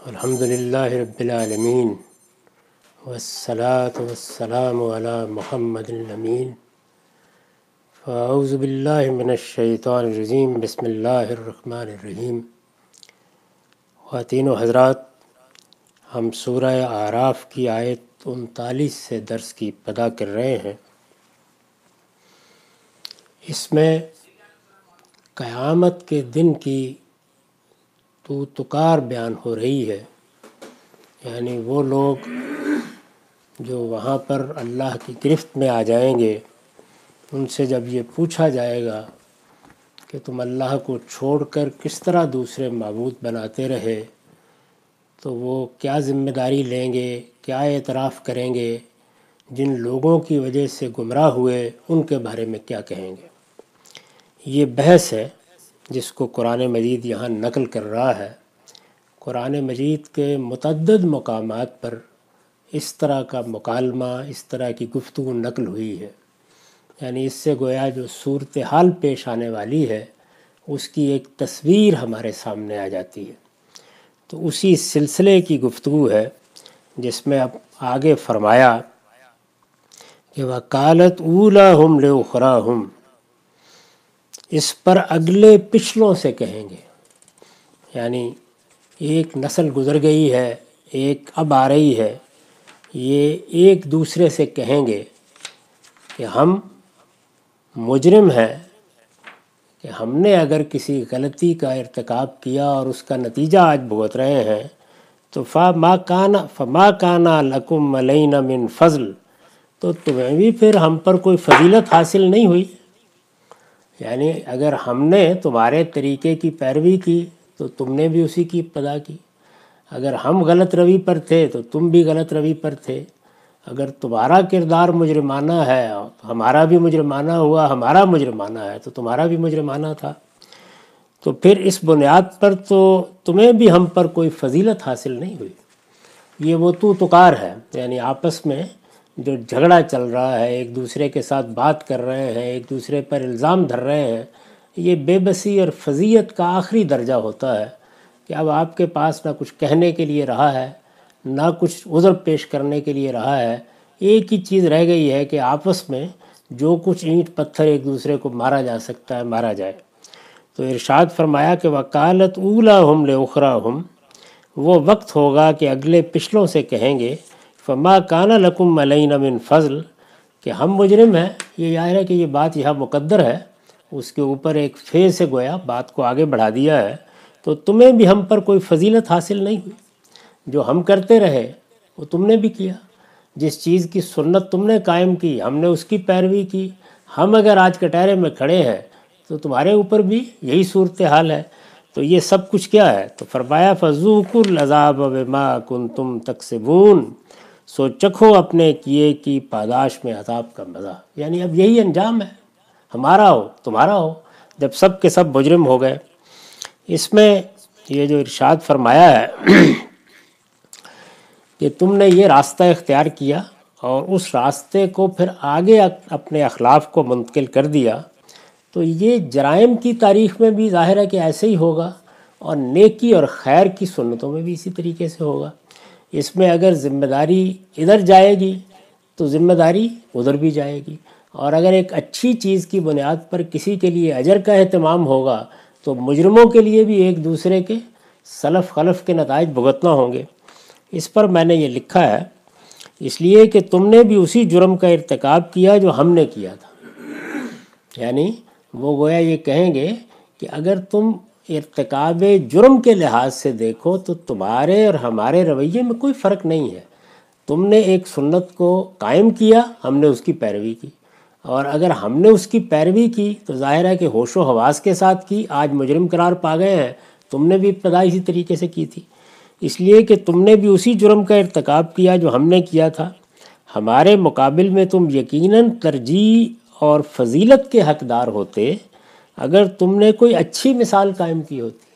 الحمدللہ رب العالمین والصلاة والسلام علی محمد الامین فاعوذ باللہ من الشیطان الرجیم بسم اللہ الرحمن الرحیم۔ خواتین و حضرات، ہم سورہ اعراف کی آیت 39 سے درس کی ابتدا کر رہے ہیں۔ اس میں قیامت کے دن کی تکار بیان ہو رہی ہے، یعنی وہ لوگ جو وہاں پر اللہ کی گرفت میں آ جائیں گے، ان سے جب یہ پوچھا جائے گا کہ تم اللہ کو چھوڑ کر کس طرح دوسرے معبود بناتے رہے، تو وہ کیا ذمہ داری لیں گے، کیا اعتراف کریں گے، جن لوگوں کی وجہ سے گمراہ ہوئے ان کے بارے میں کیا کہیں گے۔ یہ بحث ہے جس کو قرآن مجید یہاں نقل کر رہا ہے۔ قرآن مجید کے متعدد مقامات پر اس طرح کا مکالمہ، اس طرح کی گفتگو نقل ہوئی ہے، یعنی اس سے گویا جو صورتحال پیش آنے والی ہے اس کی ایک تصویر ہمارے سامنے آ جاتی ہے۔ تو اسی سلسلے کی گفتگو ہے جس میں اب آگے فرمایا کہ وَقَالَتْ أُولَاهُمْ لِأُخْرَاهُمْ، اس پر اگلے پچھلوں سے کہیں گے، یعنی ایک نسل گزر گئی ہے، ایک اب آ رہی ہے، یہ ایک دوسرے سے کہیں گے کہ ہم مجرم ہیں، کہ ہم نے اگر کسی غلطی کا ارتکاب کیا اور اس کا نتیجہ آج بھگت رہے ہیں، تو فما کان لکم علینا من فضل، تو تمہیں بھی پھر ہم پر کوئی فضیلت حاصل نہیں ہوئی۔ یعنی اگر ہم نے تمہارے طریقے کی پیروی کی تو تم نے بھی اسی کی ابتدا کی، اگر ہم غلط روی پر تھے تو تم بھی غلط روی پر تھے، اگر تمہارا کردار مجرمانہ ہے ہمارا بھی مجرمانہ ہوا، ہمارا مجرمانہ ہے تو تمہارا بھی مجرمانہ تھا، تو پھر اس بنیاد پر تو تمہیں بھی ہم پر کوئی فضیلت حاصل نہیں ہوئی۔ یہ وہ تکار ہے، یعنی آپس میں جو جھگڑا چل رہا ہے، ایک دوسرے کے ساتھ بات کر رہے ہیں، ایک دوسرے پر الزام دھر رہے ہیں، یہ بے بسی اور فضیعت کا آخری درجہ ہوتا ہے کہ اب آپ کے پاس نہ کچھ کہنے کے لیے رہا ہے، نہ کچھ عذر پیش کرنے کے لیے رہا ہے، ایک ہی چیز رہ گئی ہے کہ آپس میں جو کچھ اینٹ پتھر ایک دوسرے کو مارا جا سکتا ہے مارا جائے۔ تو ارشاد فرمایا کہ وَقَالَتْ أُولَاهُمْ لِأُخْرَاهُمْ، وہ وقت ہوگا کہ اگلے پچھلوں سے کہیں گے فما کان لکم علینا من فضل، کہ ہم مجرم ہیں۔ یہ ظاہر ہے کہ یہ بات یہاں مقدر ہے، اس کے اوپر ایک فے سے گویا بات کو آگے بڑھا دیا ہے، تو تمہیں بھی ہم پر کوئی فضیلت حاصل نہیں ہوئی۔ جو ہم کرتے رہے وہ تم نے بھی کیا، جس چیز کی سنت تم نے قائم کی ہم نے اس کی پیروی کی۔ ہم اگر آج کٹہرے میں کھڑے ہیں تو تمہارے اوپر بھی یہی صورتحال ہے۔ تو یہ سب کچھ کیا ہے؟ تو فرمایا فَذُوقُوا الْعَذَابَ بِمَا كُنْتُمْ تَكْسِبُونَ، سو چکھو اپنے کیے کی پاداش میں عذاب کا مزہ۔ یعنی اب یہی انجام ہے، ہمارا ہو تمہارا ہو، جب سب کے سب مجرم ہو گئے۔ اس میں یہ جو ارشاد فرمایا ہے کہ تم نے یہ راستہ اختیار کیا اور اس راستے کو پھر آگے اپنے اخلاف کو منتقل کر دیا، تو یہ جرائم کی تاریخ میں بھی ظاہر ہے کہ ایسے ہی ہوگا، اور نیکی اور خیر کی سنتوں میں بھی اسی طریقے سے ہوگا۔ اس میں اگر ذمہ داری ادھر جائے گی تو ذمہ داری ادھر بھی جائے گی، اور اگر ایک اچھی چیز کی بنیاد پر کسی کے لیے اجر کا اہتمام ہوگا تو مجرموں کے لیے بھی ایک دوسرے کے سلف خلف کے نتائج بھگتنا ہوں گے۔ اس پر میں نے یہ لکھا ہے اس لیے کہ تم نے بھی اسی جرم کا ارتکاب کیا جو ہم نے کیا تھا۔ یعنی وہ گویا یہ کہیں گے کہ اگر تم ارتکاب جرم کے لحاظ سے دیکھو تو تمہارے اور ہمارے رویے میں کوئی فرق نہیں ہے۔ تم نے ایک سنت کو قائم کیا، ہم نے اس کی پیروی کی، اور اگر ہم نے اس کی پیروی کی تو ظاہر ہے کہ ہوش و حواس کے ساتھ کی، آج مجرم قرار پا گئے ہیں، تم نے بھی ابتدا اسی طریقے سے کی تھی، اس لیے کہ تم نے بھی اسی جرم کا ارتکاب کیا جو ہم نے کیا تھا۔ ہمارے مقابل میں تم یقیناً ترجیح اور فضیلت کے حقدار ہوتے اگر تم نے کوئی اچھی مثال قائم کی ہوتی۔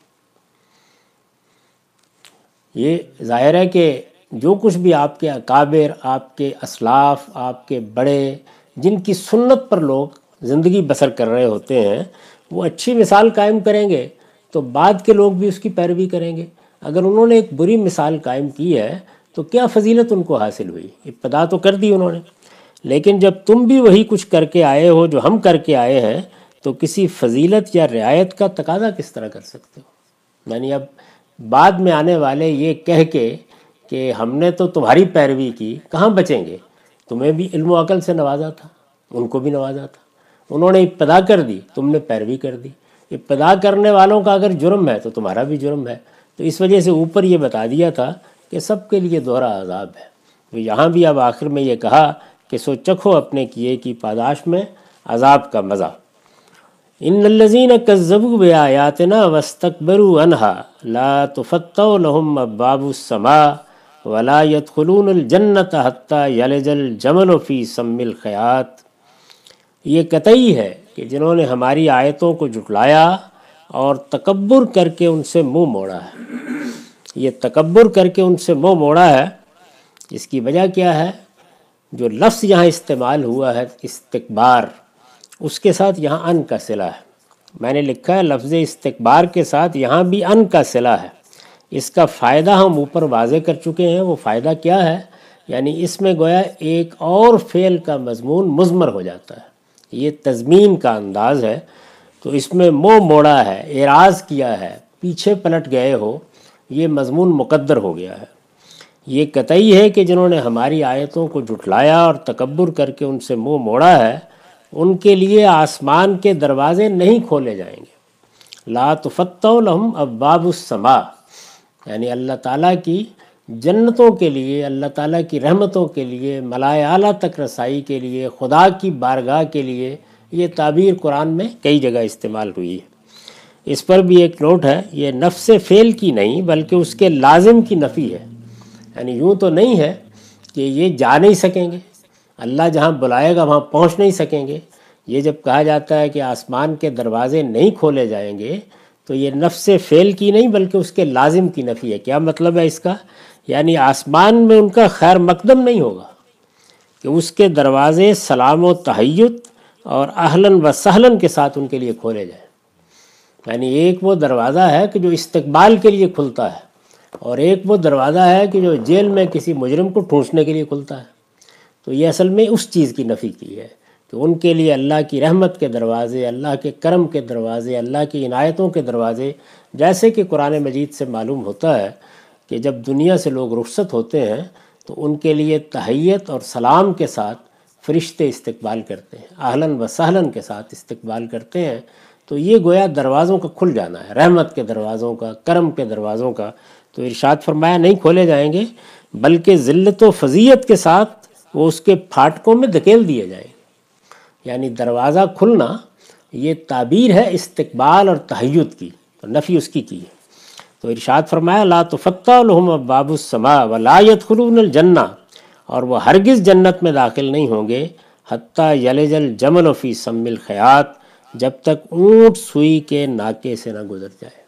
یہ ظاہر ہے کہ جو کچھ بھی آپ کے اکابر، آپ کے اسلاف، آپ کے بڑے، جن کی سنت پر لوگ زندگی بسر کر رہے ہوتے ہیں، وہ اچھی مثال قائم کریں گے تو بعد کے لوگ بھی اس کی پیروی کریں گے۔ اگر انہوں نے ایک بری مثال قائم کی ہے تو کیا فضیلت ان کو حاصل ہوئی؟ ابتدا تو کر دی انہوں نے، لیکن جب تم بھی وہی کچھ کر کے آئے ہو جو ہم کر کے آئے ہیں تو کسی فضیلت یا رعایت کا تقاضا کس طرح کر سکتے ہو؟ یعنی اب بعد میں آنے والے یہ کہہ کے کہ ہم نے تو تمہاری پیروی کی، کہاں بچیں گے؟ تمہیں بھی علم و عقل سے نوازا تھا، ان کو بھی نوازا تھا، انہوں نے ابتدا کر دی، تم نے پیروی کر دی۔ ابتدا کرنے والوں کا اگر جرم ہے تو تمہارا بھی جرم ہے۔ تو اس وجہ سے اوپر یہ بتا دیا تھا کہ سب کے لیے دوہرا عذاب ہے۔ تو یہاں بھی اب آخر میں یہ کہا کہ سو چکھو اپنے کیے کی پاداش میں عذاب کا مزہ۔ ان الذین کذبوا بآیاتنا واستکبروا عنہا لا تفتح لهم ابواب السماء ولا يدخلون الجنۃ حتی یلج الجمل فی سم الخیاط۔ یہ قطعی ہے کہ جنہوں نے ہماری آیتوں کو جھٹلایا اور تکبر کر کے ان سے منہ موڑا ہے۔ یہ تکبر کر کے ان سے منہ موڑا ہے، اس کی وجہ کیا ہے؟ جو لفظ یہاں استعمال ہوا ہے استکبار، اس کے ساتھ یہاں ان کا صلہ ہے۔ میں نے لکھا ہے لفظ استکبار کے ساتھ یہاں بھی ان کا صلہ ہے۔ اس کا فائدہ ہم اوپر واضح کر چکے ہیں۔ وہ فائدہ کیا ہے؟ یعنی اس میں گویا ایک اور فعل کا مضمون مضمر ہو جاتا ہے، یہ تضمین کا انداز ہے۔ تو اس میں منہ موڑا ہے، اعراض کیا ہے، پیچھے پلٹ گئے ہو، یہ مضمون مقدر ہو گیا ہے۔ یہ قطعی ہے کہ جنہوں نے ہماری آیتوں کو جھٹلایا اور تکبر کر کے ان سے منہ موڑا ہے، ان کے لیے آسمان کے دروازے نہیں کھولے جائیں گے۔ لا تفتح لهم ابواب السماء، یعنی اللہ تعالیٰ کی جنتوں کے لیے، اللہ تعالیٰ کی رحمتوں کے لیے، ملائے اعلیٰ تک رسائی کے لیے، خدا کی بارگاہ کے لیے، یہ تعبیر قرآن میں کئی جگہ استعمال ہوئی ہے۔ اس پر بھی ایک نوٹ ہے، یہ نفس فعل کی نہیں بلکہ اس کے لازم کی نفی ہے۔ یعنی یوں تو نہیں ہے کہ یہ جا نہیں سکیں گے، اللہ جہاں بلائے گا وہاں پہنچ نہیں سکیں گے۔ یہ جب کہا جاتا ہے کہ آسمان کے دروازے نہیں کھولے جائیں گے تو یہ نفس فعل کی نہیں بلکہ اس کے لازم کی نفی ہے۔ کیا مطلب ہے اس کا؟ یعنی آسمان میں ان کا خیر مقدم نہیں ہوگا کہ اس کے دروازے سلام و تحیت اور اہلاً و سہلاً کے ساتھ ان کے لیے کھولے جائیں۔ یعنی ایک وہ دروازہ ہے کہ جو استقبال کے لیے کھلتا ہے، اور ایک وہ دروازہ ہے کہ جو جیل میں کسی مجرم کو ٹھونسنے کے لیے کھلتا ہے۔ تو یہ اصل میں اس چیز کی نفی کی ہے کہ ان کے لیے اللہ کی رحمت کے دروازے، اللہ کے کرم کے دروازے، اللہ کی عنایتوں کے دروازے، جیسے کہ قرآن مجید سے معلوم ہوتا ہے کہ جب دنیا سے لوگ رخصت ہوتے ہیں تو ان کے لیے تحیت اور سلام کے ساتھ فرشتے استقبال کرتے ہیں، اہلاً و سہلاً کے ساتھ استقبال کرتے ہیں۔ تو یہ گویا دروازوں کا کھل جانا ہے، رحمت کے دروازوں کا، کرم کے دروازوں کا۔ تو ارشاد فرمایا نہیں کھولے جائیں گے بلکہ ذلت و فضیلت کے ساتھ وہ اس کے پھاٹکوں میں دھکیل دیے جائیں گے۔ یعنی دروازہ کھلنا یہ تعبیر ہے استقبال اور تحیت کی، تو نفی اس کی ہے۔ تو ارشاد فرمایا لا تفتح لهم ابواب السماء ولا يدخلون الجنہ، اور وہ ہرگز جنت میں داخل نہیں ہوں گے حتی یلج الجمل فی سم الخیاط، جب تک اونٹ سوئی کے ناکے سے نہ گزر جائے،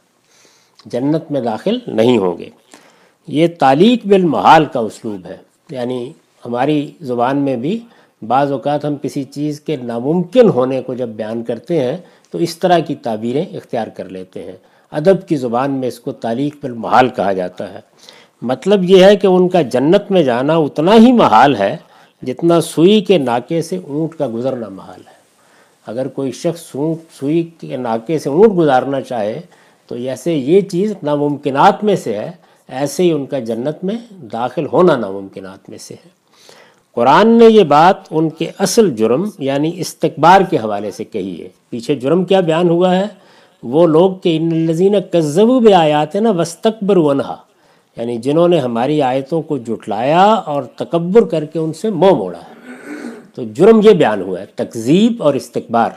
جنت میں داخل نہیں ہوں گے۔ یہ تعلیق بالمحال کا اسلوب ہے۔ یعنی ہماری زبان میں بھی بعض اوقات ہم کسی چیز کے ناممکن ہونے کو جب بیان کرتے ہیں تو اس طرح کی تعبیریں اختیار کر لیتے ہیں۔ ادب کی زبان میں اس کو تعلیق بالمحال کہا جاتا ہے۔ مطلب یہ ہے کہ ان کا جنت میں جانا اتنا ہی محال ہے جتنا سوئی کے ناکے سے اونٹ کا گزرنا محال ہے۔ اگر کوئی شخص سوئی کے ناکے سے اونٹ گزارنا چاہے تو ایسے یہ چیز ناممکنات میں سے ہے، ایسے ہی ان کا جنت میں داخل ہونا ناممکنات میں سے ہے۔ قرآن نے یہ بات ان کے اصل جرم یعنی استکبار کے حوالے سے کہی ہے۔ پیچھے جرم کیا بیان ہوا ہے؟ وہ لوگ کہ ان الذین کذبوا بآیاتنا واستکبروا عنہا، یعنی جنہوں نے ہماری آیتوں کو جھٹلایا اور تکبر کر کے ان سے منہ موڑا ہے۔ تو جرم یہ بیان ہوا ہے، تکذیب اور استکبار۔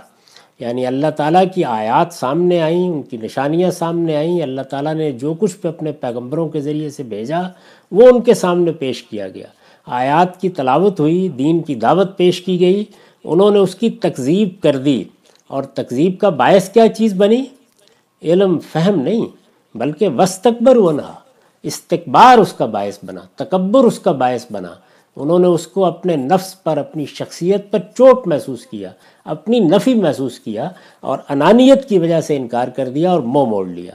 یعنی اللہ تعالیٰ کی آیات سامنے آئیں، ان کی نشانیاں سامنے آئیں، اللہ تعالیٰ نے جو کچھ پہ اپنے پیغمبروں کے ذریعے سے بھیجا وہ ان کے سامنے پیش کیا گیا، آیات کی تلاوت ہوئی، دین کی دعوت پیش کی گئی، انہوں نے اس کی تکذیب کر دی۔ اور تکذیب کا باعث کیا چیز بنی؟ علم فہم نہیں بلکہ واستکبروا عنہا، استکبار اس کا باعث بنا، تکبر اس کا باعث بنا۔ انہوں نے اس کو اپنے نفس پر، اپنی شخصیت پر چوٹ محسوس کیا، اپنی نفی محسوس کیا اور انانیت کی وجہ سے انکار کر دیا اور منہ موڑ لیا۔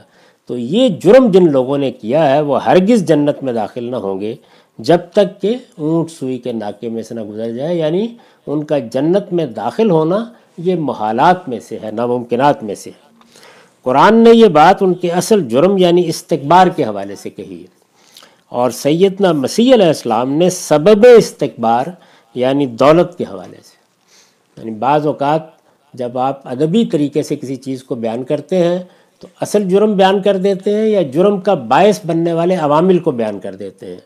تو یہ جرم جن لوگوں نے کیا ہے وہ ہرگز جنت میں داخل نہ ہوں گے جب تک کہ اونٹ سوئی کے ناکے میں سے نہ گزر جائے، یعنی ان کا جنت میں داخل ہونا یہ محالات میں سے ہے، ناممکنات میں سے ہے۔ قرآن نے یہ بات ان کے اصل جرم یعنی استکبار کے حوالے سے کہی ہے، اور سیدنا مسیح علیہ السلام نے سبب استکبار یعنی دولت کے حوالے سے، یعنی بعض اوقات جب آپ ادبی طریقے سے کسی چیز کو بیان کرتے ہیں تو اصل جرم بیان کر دیتے ہیں یا جرم کا باعث بننے والے عوامل کو بیان کر دیتے ہیں۔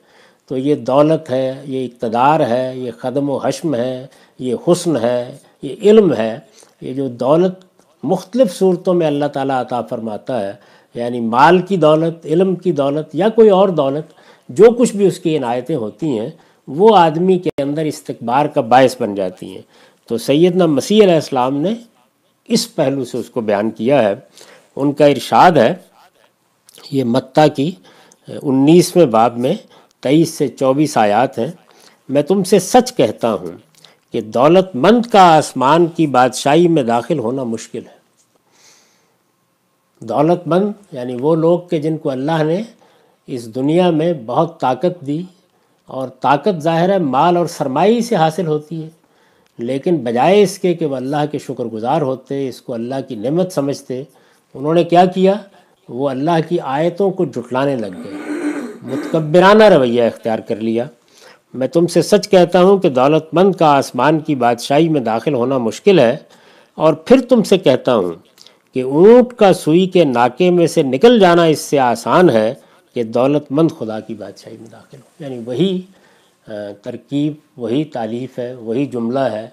تو یہ دولت ہے، یہ اقتدار ہے، یہ خدم و حشم ہے، یہ حسن ہے، یہ علم ہے۔ یہ جو دولت مختلف صورتوں میں اللہ تعالیٰ عطا فرماتا ہے، یعنی مال کی دولت، علم کی دولت یا کوئی اور دولت، جو کچھ بھی اس کی عنایتیں ہوتی ہیں وہ آدمی کے اندر استکبار کا باعث بن جاتی ہیں۔ تو سیدنا مسیح علیہ السلام نے اس پہلو سے اس کو بیان کیا ہے۔ ان کا ارشاد ہے، یہ متی کی 19ویں باب میں 23 سے 24 آیات ہیں، میں تم سے سچ کہتا ہوں کہ دولت مند کا آسمان کی بادشاہی میں داخل ہونا مشکل ہے۔ دولت مند یعنی وہ لوگ کہ جن کو اللہ نے اس دنیا میں بہت طاقت دی، اور طاقت ظاہر ہے مال اور سرمائی سے حاصل ہوتی ہے، لیکن بجائے اس کے کہ وہ اللہ کے شکر گزار ہوتے، اس کو اللہ کی نعمت سمجھتے، انہوں نے کیا کیا؟ وہ اللہ کی آیتوں کو جھٹلانے لگ گئے، متکبرانہ رویہ اختیار کر لیا۔ میں تم سے سچ کہتا ہوں کہ دولت مند کا آسمان کی بادشاہی میں داخل ہونا مشکل ہے، اور پھر تم سے کہتا ہوں کہ اونٹ کا سوئی کے ناکے میں سے نکل جانا اس سے آسان ہے کہ دولت مند خدا کی بادشاہی میں داخل ہو۔ یعنی وہی ترکیب، وہی تالیف ہے، وہی جملہ ہے،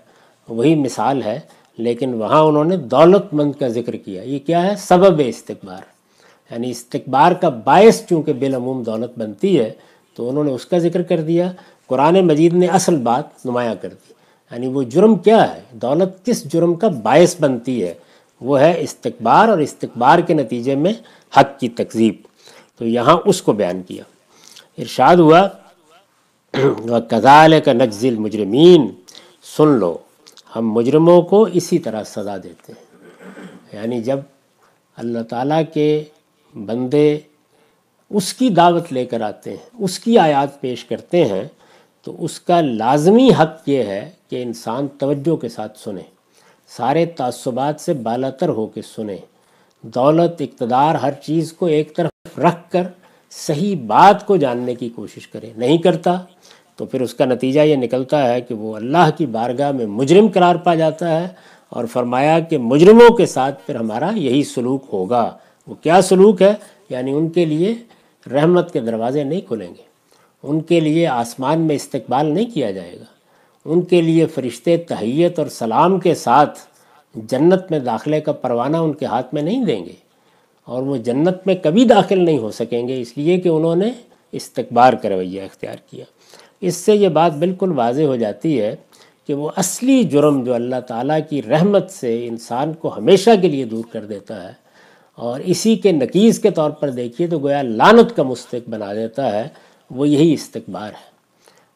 وہی مثال ہے، لیکن وہاں انہوں نے دولت مند کا ذکر کیا۔ یہ کیا ہے؟ سبب استکبار، یعنی استکبار کا باعث چونکہ بالعموم دولت بنتی ہے تو انہوں نے اس کا ذکر کر دیا۔ قرآن مجید نے اصل بات نمایاں کر دی، یعنی وہ جرم کیا ہے، دولت کس جرم کا باعث بنتی ہے، وہ ہے استکبار، اور استکبار کے نتیجے میں حق کی تکذیب۔ تو یہاں اس کو بیان کیا۔ ارشاد ہوا، وَكَذَلِكَ نَجْزِي الْمُجْرِمِينَ، سن لو ہم مجرموں کو اسی طرح سزا دیتے ہیں۔ یعنی جب اللہ تعالیٰ کے بندے اس کی دعوت لے کر آتے ہیں، اس کی آیات پیش کرتے ہیں، تو اس کا لازمی حق یہ ہے کہ انسان توجہ کے ساتھ سنے، سارے تعصبات سے بالاتر ہو کے سنے، دولت، اقتدار، ہر چیز کو ایک طرف رکھ کر صحیح بات کو جاننے کی کوشش کرے۔ نہیں کرتا تو پھر اس کا نتیجہ یہ نکلتا ہے کہ وہ اللہ کی بارگاہ میں مجرم قرار پا جاتا ہے، اور فرمایا کہ مجرموں کے ساتھ پھر ہمارا یہی سلوک ہوگا۔ وہ کیا سلوک ہے؟ یعنی ان کے لیے رحمت کے دروازے نہیں کھلیں گے، ان کے لیے آسمان میں استقبال نہیں کیا جائے گا، ان کے لیے فرشتے تحیت اور سلام کے ساتھ جنت میں داخلے کا پروانہ ان کے ہاتھ میں نہیں دیں گے، اور وہ جنت میں کبھی داخل نہیں ہو سکیں گے، اس لیے کہ انہوں نے استکبار کا رویہ اختیار کیا۔ اس سے یہ بات بالکل واضح ہو جاتی ہے کہ وہ اصلی جرم جو اللہ تعالیٰ کی رحمت سے انسان کو ہمیشہ کے لیے دور کر دیتا ہے، اور اسی کے نقیض کے طور پر دیکھیے تو گویا لعنت کا مستحق بنا دیتا ہے، وہ یہی استکبار ہے۔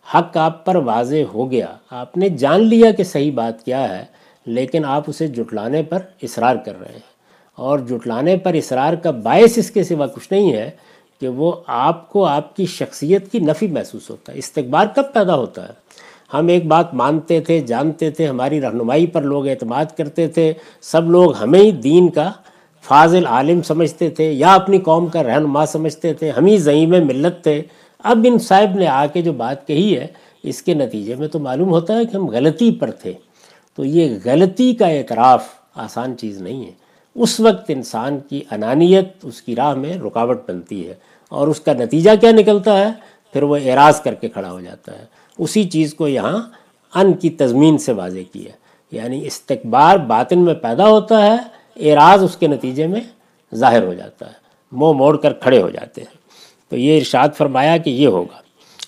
حق آپ پر واضح ہو گیا، آپ نے جان لیا کہ صحیح بات کیا ہے، لیکن آپ اسے جھٹلانے پر اصرار کر رہے ہیں، اور جھٹلانے پر اصرار کا باعث اس کے سوا کچھ نہیں ہے کہ وہ آپ کو آپ کی شخصیت کی نفی محسوس ہوتا ہے۔ استکبار کب پیدا ہوتا ہے؟ ہم ایک بات مانتے تھے، جانتے تھے، ہماری رہنمائی پر لوگ اعتماد کرتے تھے، سب لوگ ہمیں ہی دین کا فاضل عالم سمجھتے تھے یا اپنی قوم کا رہنما سمجھتے تھے، ہم ہی زعیم ملت تھے۔ اب ان صاحب نے آ کے جو بات کہی ہے، اس کے نتیجے میں تو معلوم ہوتا ہے کہ ہم غلطی پر تھے۔ تو یہ غلطی کا اعتراف آسان چیز نہیں ہے۔ اس وقت انسان کی انانیت اس کی راہ میں رکاوٹ بنتی ہے، اور اس کا نتیجہ کیا نکلتا ہے؟ پھر وہ اعراض کر کے کھڑا ہو جاتا ہے۔ اسی چیز کو یہاں ان کی تضمین سے واضح کیا، یعنی استکبار باطن میں پیدا ہوتا ہے، اعراض اس کے نتیجے میں ظاہر ہو جاتا ہے، منہ موڑ کر کھڑے ہو جاتے ہیں۔ تو یہ ارشاد فرمایا کہ یہ ہوگا،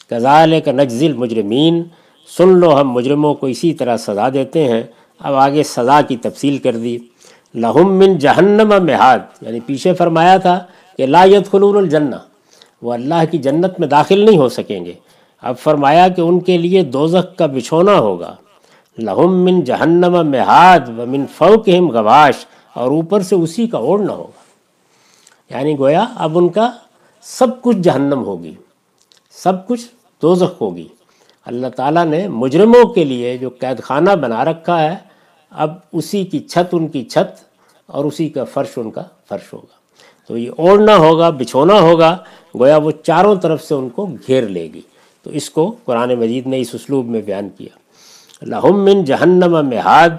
کذالک نجزی المجرمین، سن لو ہم مجرموں کو اسی طرح سزا دیتے ہیں۔ اب آگے سزا کی تفصیل کر دی، لہم من جہنم مہاد، یعنی پیچھے فرمایا تھا کہ لا یدخلون الجنہ، وہ اللہ کی جنت میں داخل نہیں ہو سکیں گے۔ اب فرمایا کہ ان کے لیے دوزخ کا بچھونا ہوگا، لہم من جہنم مہاد و من فوقہم غواش، اور اوپر سے اسی کا اوڑھنا ہوگا۔ یعنی گویا اب ان کا سب کچھ جہنم ہوگی، سب کچھ دوزخ ہوگی۔ اللہ تعالیٰ نے مجرموں کے لیے جو قید خانہ بنا رکھا ہے، اب اسی کی چھت ان کی چھت اور اسی کا فرش ان کا فرش ہوگا۔ تو یہ اوڑھنا ہوگا، بچھونا ہوگا، گویا وہ چاروں طرف سے ان کو گھیر لے گی۔ تو اس کو قرآن مجید نے اس اسلوب میں بیان کیا، لہم من جہنم مہاد،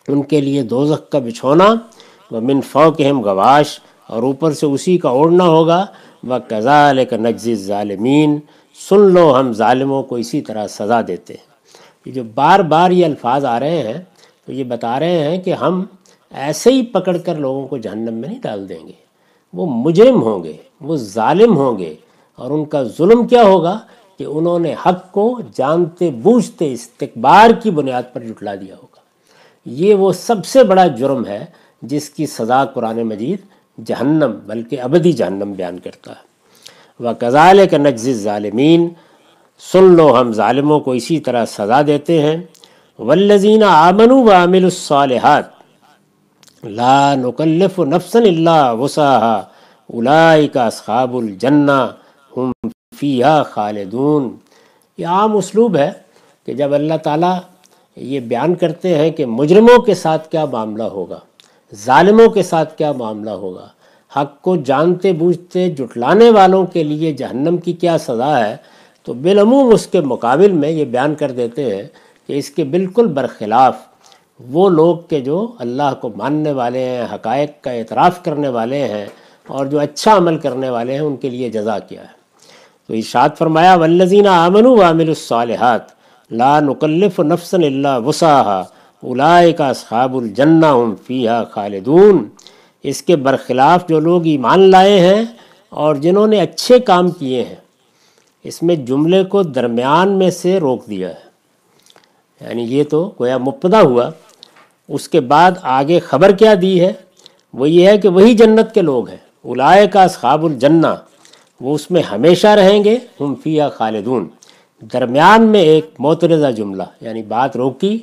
ان کے لیے دوزخ کا بچھونا، ومن فوقہم غواش، اور اوپر سے اسی کا اوڑھنا ہوگا، وَكَذَلِكَ نَجْزِي الظَّالِمِينَ، سن لو ہم ظالموں کو اسی طرح سزا دیتے ہیں۔ یہ جو بار بار یہ الفاظ آ رہے ہیں تو یہ بتا رہے ہیں کہ ہم ایسے ہی پکڑ کر لوگوں کو جہنم میں نہیں ڈال دیں گے، وہ مجرم ہوں گے، وہ ظالم ہوں گے، اور ان کا ظلم کیا ہوگا کہ انہوں نے حق کو جانتے بوجھتے استکبار کی بنیاد پر جھٹلا دیا ہوگا۔ یہ وہ سب سے بڑا جرم ہے جس کی سزا قرآن مجید جہنم، بلکہ ابدی جہنم بیان کرتا ہے۔ وَكَذَلِكَ نَجْزِي الظَّالِمِينَ، سن لو ہم ظالموں کو اسی طرح سزا دیتے ہیں۔ وَالَّذِينَ آمَنُوا وَعَمِلُوا الصَّالِحَاتِ لَا نُكَلِّفُ نَفْسًا إِلَّا وُسْعَهَا أُولَٰئِكَ أَصْحَابُ الْجَنَّةِ هُمْ فِيهَا خَالِدُونَ۔ یہ عام اسلوب ہے کہ جب اللہ تعالیٰ یہ بیان کرتے ہیں کہ مجرموں کے ساتھ کیا معاملہ ہوگا، ظالموں کے ساتھ کیا معاملہ ہوگا، حق کو جانتے بوجھتے جھٹلانے والوں کے لیے جہنم کی کیا سزا ہے، تو بالعموم اس کے مقابل میں یہ بیان کر دیتے ہیں کہ اس کے بالکل برخلاف وہ لوگ کہ جو اللہ کو ماننے والے ہیں، حقائق کا اعتراف کرنے والے ہیں، اور جو اچھا عمل کرنے والے ہیں، ان کے لیے جزا کیا ہے۔ تو ارشاد فرمایا والذین آمنوا وعملوا الصالحات لا نکلف نفسا الا وسعها اولئک اصحاب الجنہ هم فیہا خالدون۔ اس کے برخلاف جو لوگ ایمان لائے ہیں اور جنہوں نے اچھے کام کیے ہیں، اس میں جملے کو درمیان میں سے روک دیا ہے، یعنی یہ تو گویا مبتدا ہوا، اس کے بعد آگے خبر کیا دی ہے، وہ یہ ہے کہ وہی جنت کے لوگ ہیں، اولئک اصحاب الجنہ، وہ اس میں ہمیشہ رہیں گے، ہم فیہا خالدون۔ درمیان میں ایک معترضہ جملہ، یعنی بات روکی،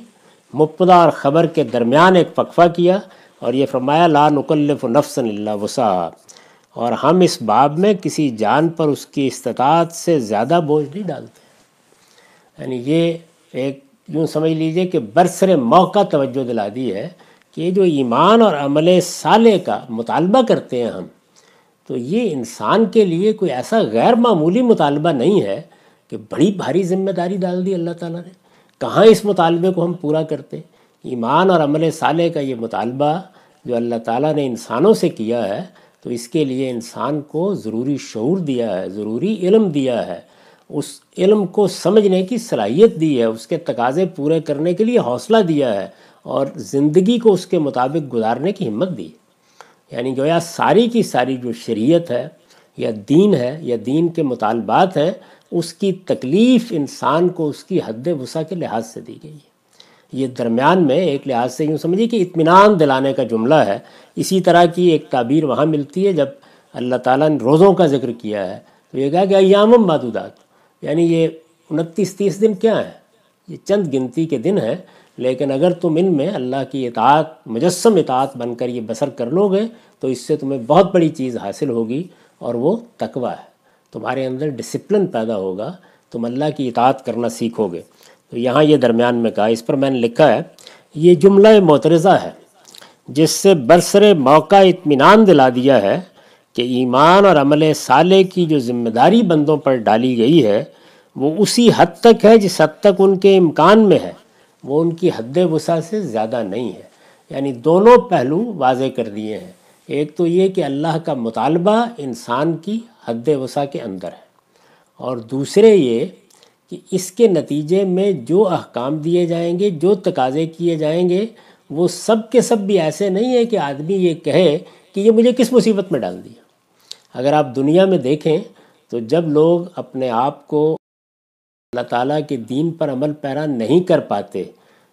مبتدا اور خبر کے درمیان ایک وقفہ کیا، اور یہ فرمایا لا نکلف نفسا الا وسعها، اور ہم اس باب میں کسی جان پر اس کی استطاعت سے زیادہ بوجھ نہیں ڈالتے۔ یعنی یہ ایک یوں سمجھ لیجئے کہ برسر موقع توجہ دلا دی ہے کہ یہ جو ایمان اور عمل صالح کا مطالبہ کرتے ہیں ہم، تو یہ انسان کے لیے کوئی ایسا غیر معمولی مطالبہ نہیں ہے کہ بڑی بھاری ذمہ داری ڈال دی اللہ تعالیٰ نے۔ کہاں اس مطالبے کو ہم پورا کرتے؟ ایمان اور عمل صالح کا یہ مطالبہ جو اللہ تعالیٰ نے انسانوں سے کیا ہے، تو اس کے لیے انسان کو ضروری شعور دیا ہے، ضروری علم دیا ہے، اس علم کو سمجھنے کی صلاحیت دی ہے، اس کے تقاضے پورے کرنے کے لیے حوصلہ دیا ہے، اور زندگی کو اس کے مطابق گزارنے کی ہمت دی۔ یعنی گویا ساری کی ساری جو شریعت ہے یا دین ہے یا دین کے مطالبات ہیں، اس کی تکلیف انسان کو اس کی حد وسع کے لحاظ سے دی گئی ہے۔ یہ درمیان میں ایک لحاظ سے یوں سمجھیے کہ اطمینان دلانے کا جملہ ہے۔ اسی طرح کی ایک تعبیر وہاں ملتی ہے جب اللہ تعالیٰ نے روزوں کا ذکر کیا ہے، تو یہ کہا کہ ایام معدودات، یعنی یہ 29-30 دن کیا ہیں، یہ چند گنتی کے دن ہیں، لیکن اگر تم ان میں اللہ کی اطاعت، مجسم اطاعت بن کر یہ بسر کر لو گے تو اس سے تمہیں بہت بڑی چیز حاصل ہوگی، اور وہ تقویٰ ہے۔ تمہارے اندر ڈسپلن پیدا ہوگا، تم اللہ کی اطاعت کرنا سیکھو گے۔ تو یہاں یہ درمیان میں کہا، اس پر میں نے لکھا ہے یہ جملہ معترضہ ہے جس سے برسر موقع اطمینان دلا دیا ہے کہ ایمان اور عمل صالح کی جو ذمہ داری بندوں پر ڈالی گئی ہے وہ اسی حد تک ہے جس حد تک ان کے امکان میں ہے، وہ ان کی حد وسع سے زیادہ نہیں ہے۔ یعنی دونوں پہلو واضح کر دیے ہیں، ایک تو یہ کہ اللہ کا مطالبہ انسان کی حد وسع کے اندر ہے، اور دوسرے یہ کہ اس کے نتیجے میں جو احکام دیے جائیں گے، جو تقاضے کیے جائیں گے، وہ سب کے سب بھی ایسے نہیں ہے کہ آدمی یہ کہے کہ یہ مجھے کس مصیبت میں ڈال دیا۔ اگر آپ دنیا میں دیکھیں تو جب لوگ اپنے آپ کو اللہ تعالیٰ کے دین پر عمل پیرا نہیں کر پاتے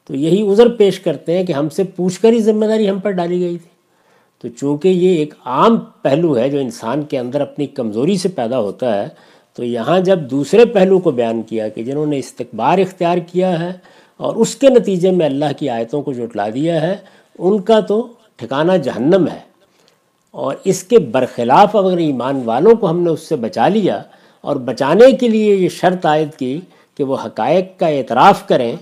تو یہی عذر پیش کرتے ہیں کہ ہم سے پوچھ کر ہی ذمہ داری ہم پر ڈالی گئی تھی۔ تو چونکہ یہ ایک عام پہلو ہے جو انسان کے اندر اپنی کمزوری سے پیدا ہوتا ہے، تو یہاں جب دوسرے پہلو کو بیان کیا کہ جنہوں نے استکبار اختیار کیا ہے اور اس کے نتیجے میں اللہ کی آیتوں کو جھٹلا دیا ہے، ان کا تو ٹھکانہ جہنم ہے، اور اس کے برخلاف اگر ایمان والوں کو ہم نے اس سے بچا لیا، اور بچانے کے لیے یہ شرط عائد کی کہ وہ حقائق کا اعتراف کریں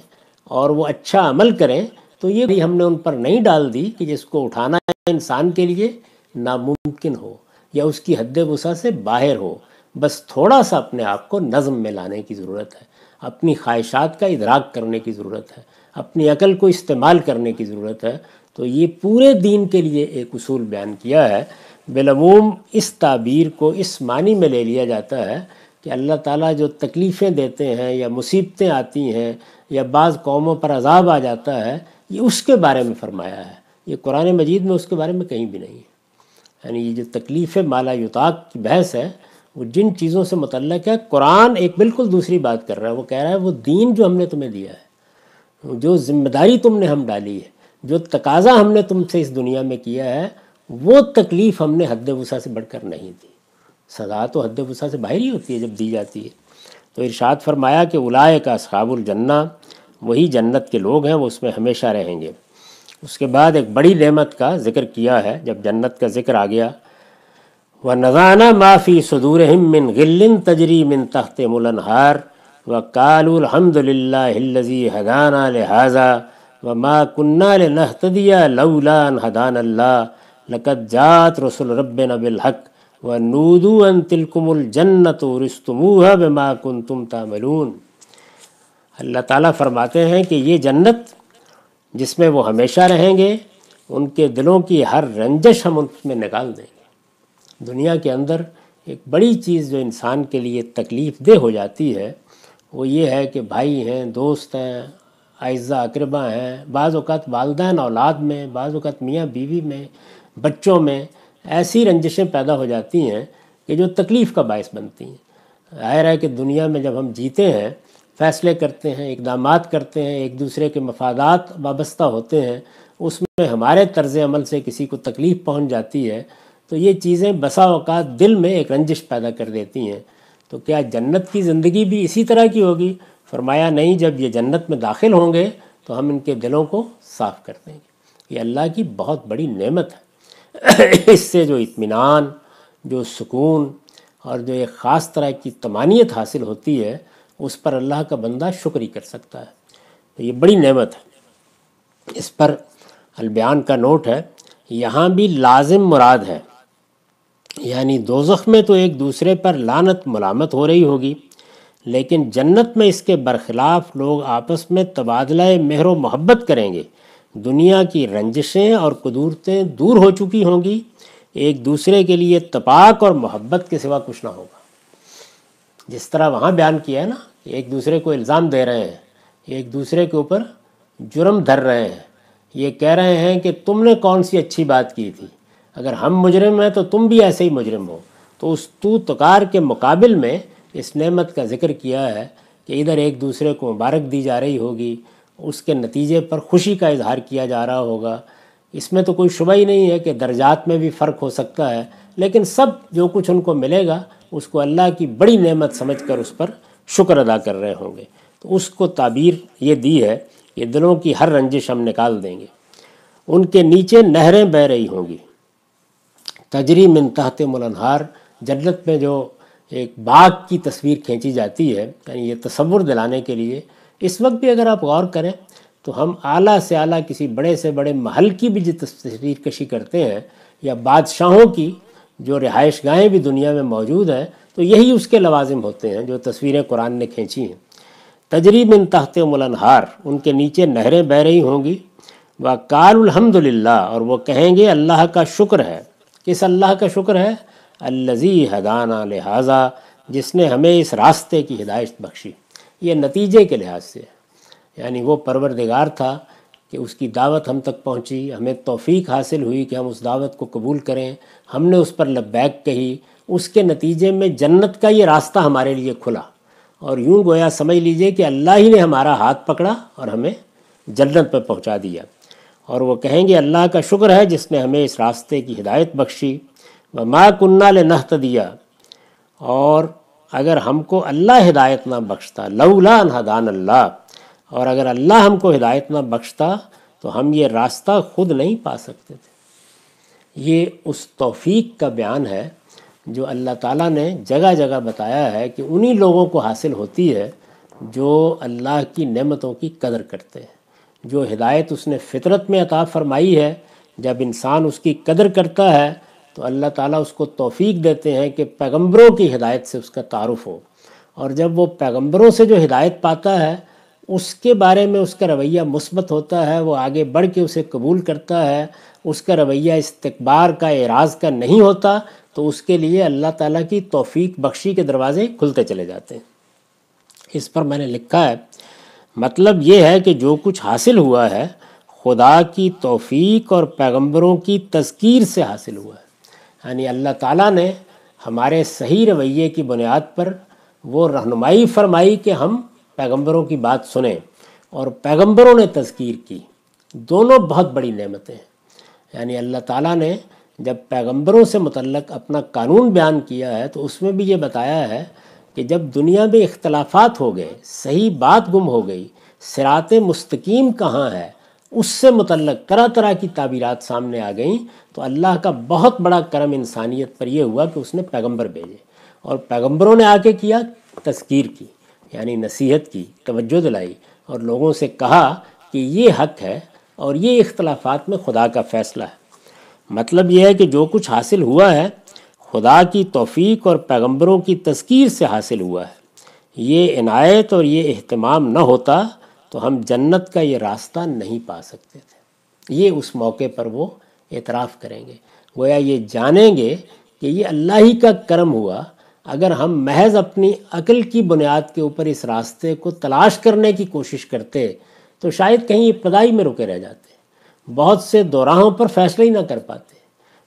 اور وہ اچھا عمل کریں، تو یہ بھی ہم نے ان پر نہیں ڈال دی کہ جس کو اٹھانا انسان کے لیے ناممکن ہو یا اس کی حد وسع سے باہر ہو۔ بس تھوڑا سا اپنے آپ کو نظم میں لانے کی ضرورت ہے، اپنی خواہشات کا ادراک کرنے کی ضرورت ہے، اپنی عقل کو استعمال کرنے کی ضرورت ہے۔ تو یہ پورے دین کے لیے ایک اصول بیان کیا ہے۔ بالعموم اس تعبیر کو اس معنی میں لے لیا جاتا ہے کہ اللہ تعالیٰ جو تکلیفیں دیتے ہیں یا مصیبتیں آتی ہیں یا بعض قوموں پر عذاب آ جاتا ہے، یہ اس کے بارے میں فرمایا ہے، یہ قرآن مجید میں اس کے بارے میں کہیں بھی نہیں ہے۔ یعنی یہ جو تکلیف مالا یطاق کی بحث ہے، وہ جن چیزوں سے متعلق ہے، قرآن ایک بالکل دوسری بات کر رہا ہے۔ وہ کہہ رہا ہے وہ دین جو ہم نے تمہیں دیا ہے، جو ذمہ داری تم نے ہم ڈالی ہے، جو تقاضا ہم نے تم سے اس دنیا میں کیا ہے، وہ تکلیف ہم نے حد وسع سے بڑھ کر نہیں دی۔ سزا تو حد وسع سے باہر ہی ہوتی ہے جب دی جاتی ہے۔ تو ارشاد فرمایا کہ اولئک اصحاب الجنہ، وہی جنت کے لوگ ہیں، وہ اس میں ہمیشہ رہیں گے۔ اس کے بعد ایک بڑی نعمت کا ذکر کیا ہے۔ جب جنت کا ذکر آ گیا، وَنَزَعْنَا مَا فِي صُدُورِهِم مِّن غِلٍّ تَجْرِي مِن تَحْتِهِمُ الْأَنْهَارُ وَقَالُوا الْحَمْدُ لِلَّهِ الَّذِي هَدَانَا لِهَٰذَا وَمَا كُنَّا لِنَهْتَدِيَ لَوْلَا أَنْ هَدَانَا اللَّهُ لَقَدْ جَاءَتْ رُسُلُ رَبِّنَا بِالْحَقِّ وَنُودُوا أَن تِلْكُمُ الْجَنَّةُ أُورِثْتُمُوهَا بِمَا كُنتُمْ تَعْمَلُونَ۔ اللہ تعالیٰ فرماتے ہیں کہ یہ جنت جس میں وہ ہمیشہ رہیں گے، ان کے دلوں کی ہر رنجش ہم ان میں نکال دیں گے۔ دنیا کے اندر ایک بڑی چیز جو انسان کے لیے تکلیف دہ ہو جاتی ہے، وہ یہ ہے کہ بھائی ہیں، دوست ہیں، اعزاء اقربا ہیں، بعض اوقات والدین اولاد میں، بعض اوقات میاں بیوی میں، بچوں میں ایسی رنجشیں پیدا ہو جاتی ہیں کہ جو تکلیف کا باعث بنتی ہیں۔ ظاہر ہے کہ دنیا میں جب ہم جیتے ہیں، فیصلے کرتے ہیں، اقدامات کرتے ہیں، ایک دوسرے کے مفادات وابستہ ہوتے ہیں، اس میں ہمارے طرز عمل سے کسی کو تکلیف پہنچ جاتی ہے، تو یہ چیزیں بسا اوقات دل میں ایک رنجش پیدا کر دیتی ہیں۔ تو کیا جنت کی زندگی بھی اسی طرح کی ہوگی؟ فرمایا نہیں، جب یہ جنت میں داخل ہوں گے تو ہم ان کے دلوں کو صاف کر دیں گے۔ یہ اللہ کی بہت بڑی نعمت ہے۔ اس سے جو اطمینان، جو سکون اور جو ایک خاص طرح کی طمانینت حاصل ہوتی ہے، اس پر اللہ کا بندہ شکر ہی کر سکتا ہے۔ تو یہ بڑی نعمت ہے۔ اس پر البیان کا نوٹ ہے، یہاں بھی لازم مراد ہے، یعنی دوزخ میں تو ایک دوسرے پر لعنت ملامت ہو رہی ہوگی، لیکن جنت میں اس کے برخلاف لوگ آپس میں تبادلہ مہر و محبت کریں گے۔ دنیا کی رنجشیں اور قدورتیں دور ہو چکی ہوں گی، ایک دوسرے کے لیے اتفاق اور محبت کے سوا کچھ نہ ہوگا۔ جس طرح وہاں بیان کیا ہے نا، ایک دوسرے کو الزام دے رہے ہیں، ایک دوسرے کے اوپر جرم دھر رہے ہیں، یہ کہہ رہے ہیں کہ تم نے کون سی اچھی بات کی تھی، اگر ہم مجرم ہیں تو تم بھی ایسے ہی مجرم ہو۔ تو اس تکار کے مقابل میں اس نعمت کا ذکر کیا ہے کہ ادھر ایک دوسرے کو مبارک دی جا رہی ہوگی، اس کے نتیجے پر خوشی کا اظہار کیا جا رہا ہوگا۔ اس میں تو کوئی شبہ ہی نہیں ہے کہ درجات میں بھی فرق ہو سکتا ہے، لیکن سب جو کچھ ان کو ملے گا اس کو اللہ کی بڑی نعمت سمجھ کر اس پر شکر ادا کر رہے ہوں گے۔ تو اس کو تعبیر یہ دی ہے کہ دلوں کی ہر رنجش ہم نکال دیں گے۔ ان کے نیچے نہریں بہہ رہی ہوں گی، تجری من تحتہم الانہار۔ جنت میں جو ایک باغ کی تصویر کھینچی جاتی ہے، یعنی یہ تصور دلانے کے لیے، اس وقت بھی اگر آپ غور کریں تو ہم اعلیٰ سے اعلیٰ کسی بڑے سے بڑے محل کی بھی جو تصویر کشی کرتے ہیں، یا بادشاہوں کی جو رہائش گاہیں بھی دنیا میں موجود ہیں، تو یہی اس کے لوازم ہوتے ہیں جو تصویریں قرآن نے کھینچی ہیں۔ تجری من تحتہم الانہار، ان کے نیچے نہریں بہہ رہی ہوں گی۔ وقالوا الحمد للہ، اور وہ کہیں گے اللہ کا شکر ہے۔ کس اللہ کا شکر ہے؟ الذی ہدانا لہذا، جس نے ہمیں اس راستے کی ہدایت بخشی۔ یہ نتیجے کے لحاظ سے ہے، یعنی وہ پروردگار تھا کہ اس کی دعوت ہم تک پہنچی، ہمیں توفیق حاصل ہوئی کہ ہم اس دعوت کو قبول کریں، ہم نے اس پر لبیک کہی، اس کے نتیجے میں جنت کا یہ راستہ ہمارے لیے کھلا، اور یوں گویا سمجھ لیجئے کہ اللہ ہی نے ہمارا ہاتھ پکڑا اور ہمیں جنت پہ پہنچا دیا۔ اور وہ کہیں گے اللہ کا شکر ہے جس نے ہمیں اس راستے کی ہدایت بخشی۔ وما کنہ لنہتدی، اور اگر ہم کو اللہ ہدایت نہ بخشتا، لولا ان ہدان اللہ، اور اگر اللہ ہم کو ہدایت نہ بخشتا تو ہم یہ راستہ خود نہیں پا سکتے تھے۔ یہ اس توفیق کا بیان ہے جو اللہ تعالیٰ نے جگہ جگہ بتایا ہے کہ انہی لوگوں کو حاصل ہوتی ہے جو اللہ کی نعمتوں کی قدر کرتے ہیں۔ جو ہدایت اس نے فطرت میں عطا فرمائی ہے، جب انسان اس کی قدر کرتا ہے تو اللہ تعالیٰ اس کو توفیق دیتے ہیں کہ پیغمبروں کی ہدایت سے اس کا تعارف ہو، اور جب وہ پیغمبروں سے جو ہدایت پاتا ہے اس کے بارے میں اس کا رویہ مثبت ہوتا ہے، وہ آگے بڑھ کے اسے قبول کرتا ہے، اس کا رویہ استکبار کا، اعراض کا نہیں ہوتا، تو اس کے لیے اللہ تعالیٰ کی توفیق بخشی کے دروازے کھلتے چلے جاتے ہیں۔ اس پر میں نے لکھا ہے، مطلب یہ ہے کہ جو کچھ حاصل ہوا ہے خدا کی توفیق اور پیغمبروں کی تذکیر سے حاصل ہوا ہے، یعنی اللہ تعالیٰ نے ہمارے صحیح رویے کی بنیاد پر وہ رہنمائی فرمائی کہ ہم پیغمبروں کی بات سنیں، اور پیغمبروں نے تذکیر کی۔ دونوں بہت بڑی نعمتیں ہیں۔ یعنی اللہ تعالیٰ نے جب پیغمبروں سے متعلق اپنا قانون بیان کیا ہے تو اس میں بھی یہ بتایا ہے کہ جب دنیا میں اختلافات ہو گئے، صحیح بات گم ہو گئی، صراط مستقیم کہاں ہے، اس سے متعلق طرح طرح کی تعبیرات سامنے آ گئیں، تو اللہ کا بہت بڑا کرم انسانیت پر یہ ہوا کہ اس نے پیغمبر بھیجے، اور پیغمبروں نے آ کے کیا، تذکیر کی، یعنی نصیحت کی، توجہ دلائی، اور لوگوں سے کہا کہ یہ حق ہے اور یہ اختلافات میں خدا کا فیصلہ ہے۔ مطلب یہ ہے کہ جو کچھ حاصل ہوا ہے خدا کی توفیق اور پیغمبروں کی تذکیر سے حاصل ہوا ہے۔ یہ عنایت اور یہ اہتمام نہ ہوتا تو ہم جنت کا یہ راستہ نہیں پا سکتے تھے۔ یہ اس موقع پر وہ اعتراف کریں گے، گویا یہ جانیں گے کہ یہ اللہ ہی کا کرم ہوا۔ اگر ہم محض اپنی عقل کی بنیاد کے اوپر اس راستے کو تلاش کرنے کی کوشش کرتے تو شاید کہیں ابتدائی میں رکے رہ جاتے، بہت سے دوراہوں پر فیصلہ ہی نہ کر پاتے،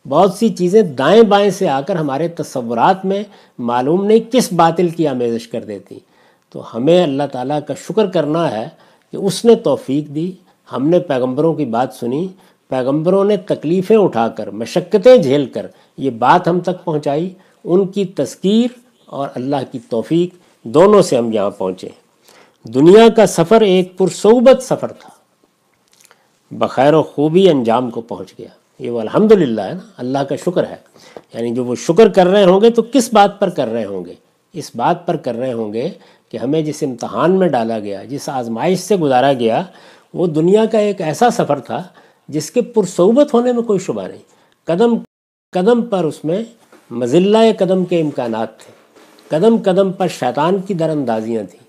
بہت سی چیزیں دائیں بائیں سے آ کر ہمارے تصورات میں معلوم نہیں کس باطل کی آمیزش کر دیتی۔ تو ہمیں اللہ تعالیٰ کا شکر کرنا ہے کہ اس نے توفیق دی، ہم نے پیغمبروں کی بات سنی، پیغمبروں نے تکلیفیں اٹھا کر، مشقتیں جھیل کر یہ بات ہم تک پہنچائی، ان کی تذکیر اور اللہ کی توفیق دونوں سے ہم یہاں پہنچے۔ دنیا کا سفر ایک پرصعوبت سفر تھا، بخیر و خوبی انجام کو پہنچ گیا۔ یہ وہ الحمدللہ ہے نا، اللہ کا شکر ہے۔ یعنی جو وہ شکر کر رہے ہوں گے تو کس بات پر کر رہے ہوں گے؟ اس بات پر کر رہے ہوں گے کہ ہمیں جس امتحان میں ڈالا گیا، جس آزمائش سے گزارا گیا، وہ دنیا کا ایک ایسا سفر تھا جس کے پرصعوبت ہونے میں کوئی شبہ نہیں۔ قدم قدم پر اس میں مزلہ قدم کے امکانات تھے، قدم قدم پر شیطان کی در اندازیاں تھیں،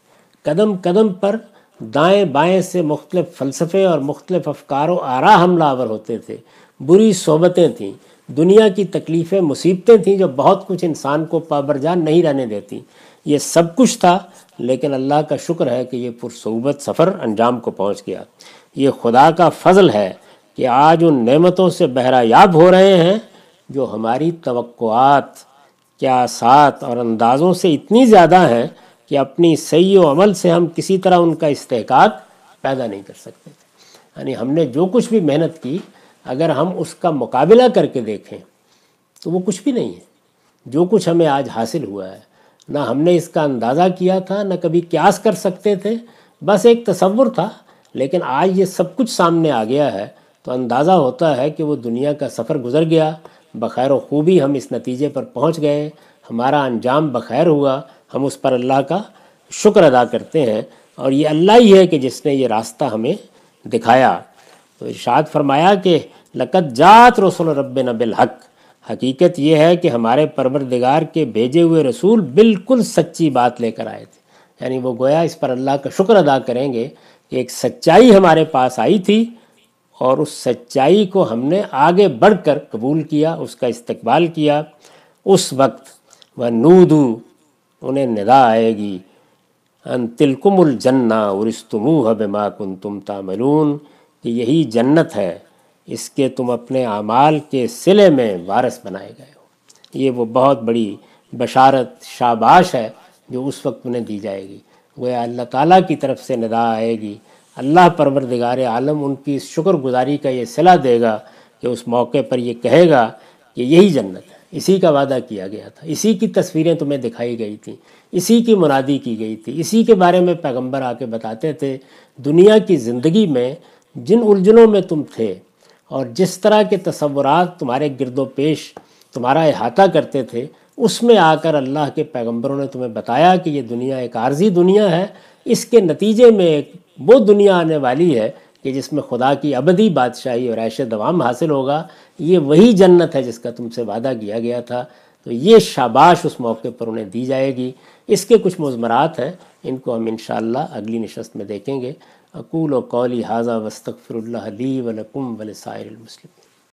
قدم قدم پر دائیں بائیں سے مختلف فلسفے اور مختلف افکار و آراء حملہ آور ہوتے تھے، بری صحبتیں تھیں، دنیا کی تکلیفیں، مصیبتیں تھیں جو بہت کچھ انسان کو پابرجان نہیں رہنے دیتی۔ یہ سب کچھ تھا، لیکن اللہ کا شکر ہے کہ یہ پرصعوبت سفر انجام کو پہنچ گیا۔ یہ خدا کا فضل ہے کہ آج ان نعمتوں سے بہرہ یاب ہو رہے ہیں جو ہماری توقعات، قیاسات اور اندازوں سے اتنی زیادہ ہیں کہ اپنی سعی و عمل سے ہم کسی طرح ان کا استحقاق پیدا نہیں کر سکتے تھے۔ یعنی ہم نے جو کچھ بھی محنت کی، اگر ہم اس کا مقابلہ کر کے دیکھیں تو وہ کچھ بھی نہیں ہے۔ جو کچھ ہمیں آج حاصل ہوا ہے، نہ ہم نے اس کا اندازہ کیا تھا، نہ کبھی قیاس کر سکتے تھے، بس ایک تصور تھا، لیکن آج یہ سب کچھ سامنے آ گیا ہے تو اندازہ ہوتا ہے کہ وہ دنیا کا سفر گزر گیا، بخیر و خوبی ہم اس نتیجے پر پہنچ گئے، ہمارا انجام بخیر ہوا، ہم اس پر اللہ کا شکر ادا کرتے ہیں، اور یہ اللہ ہی ہے کہ جس نے یہ راستہ ہمیں دکھایا۔ تو ارشاد فرمایا کہ لقد جاءت رسل ربنا بالحق، حقیقت یہ ہے کہ ہمارے پروردگار کے بھیجے ہوئے رسول بالکل سچی بات لے کر آئے تھے۔ یعنی وہ گویا اس پر اللہ کا شکر ادا کریں گے کہ ایک سچائی ہمارے پاس آئی تھی، اور اس سچائی کو ہم نے آگے بڑھ کر قبول کیا، اس کا استقبال کیا۔ اس وقت وَنُودُوا، انہیں ندا آئے گی، ان تلکم الجنہ ورثتموها بما کنتم تعملون، کہ یہی جنت ہے، اس کے تم اپنے اعمال کے صلے میں وارث بنائے گئے ہو۔ یہ وہ بہت بڑی بشارت، شاباش ہے جو اس وقت انہیں دی جائے گی۔ گویا اللہ تعالیٰ کی طرف سے ندا آئے گی، اللہ پروردگار عالم ان کی شکر گزاری کا یہ صلہ دے گا کہ اس موقع پر یہ کہے گا کہ یہی جنت ہے، اسی کا وعدہ کیا گیا تھا، اسی کی تصویریں تمہیں دکھائی گئی تھیں، اسی کی منادی کی گئی تھی، اسی کے بارے میں پیغمبر آ کے بتاتے تھے۔ دنیا کی زندگی میں جن الجھنوں میں تم تھے اور جس طرح کے تصورات تمہارے گرد و پیش تمہارا احاطہ کرتے تھے، اس میں آ کر اللہ کے پیغمبروں نے تمہیں بتایا کہ یہ دنیا ایک عارضی دنیا ہے، اس کے نتیجے میں ایک وہ دنیا آنے والی ہے کہ جس میں خدا کی ابدی بادشاہی اور عیش دوام حاصل ہوگا۔ یہ وہی جنت ہے جس کا تم سے وعدہ کیا گیا تھا۔ تو یہ شاباش اس موقع پر انہیں دی جائے گی۔ اس کے کچھ مضمرات ہیں، ان کو ہم انشاءاللہ اگلی نشست میں دیکھیں گے۔ اقول و قولی ھذا واستغفر اللہ لی ولکم ولسائر المسلمین۔